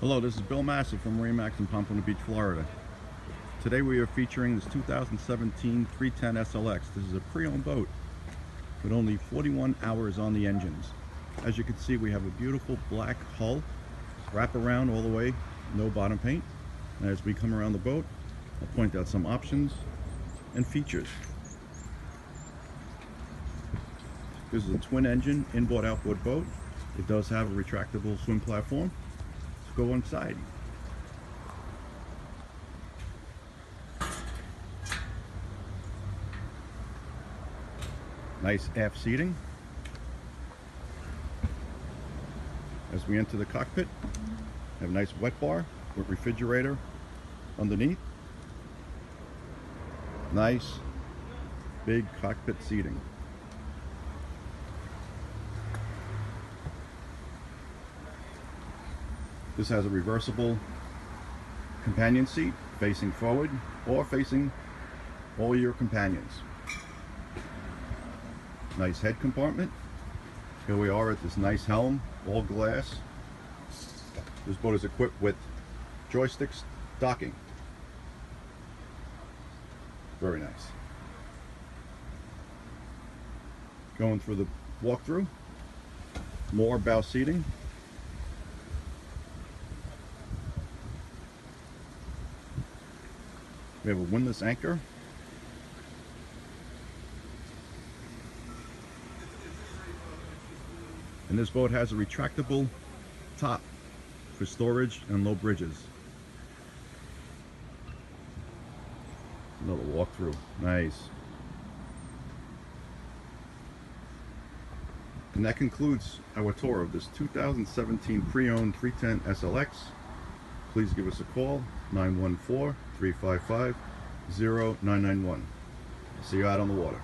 Hello, this is Bill Massey from MarineMax in Pompano Beach, Florida. Today we are featuring this 2017 310 SLX. This is a pre-owned boat with only 41 hours on the engines. As you can see, we have a beautiful black hull, wrap around all the way, no bottom paint. And as we come around the boat, I'll point out some options and features. This is a twin engine inboard outboard boat. It does have a retractable swim platform. Go inside. Nice aft seating. As we enter the cockpit, have a nice wet bar with refrigerator underneath. Nice big cockpit seating. This has a reversible companion seat facing forward or facing all your companions. Nice head compartment. Here we are at this nice helm, all glass. This boat is equipped with joysticks docking. Very nice. Going through the walkthrough, more bow seating. We have a windlass anchor. And this boat has a retractable top for storage and low bridges. Another walkthrough. Nice. And that concludes our tour of this 2017 pre-owned 310 SLX. Please give us a call, 914-355-0991. See you out on the water.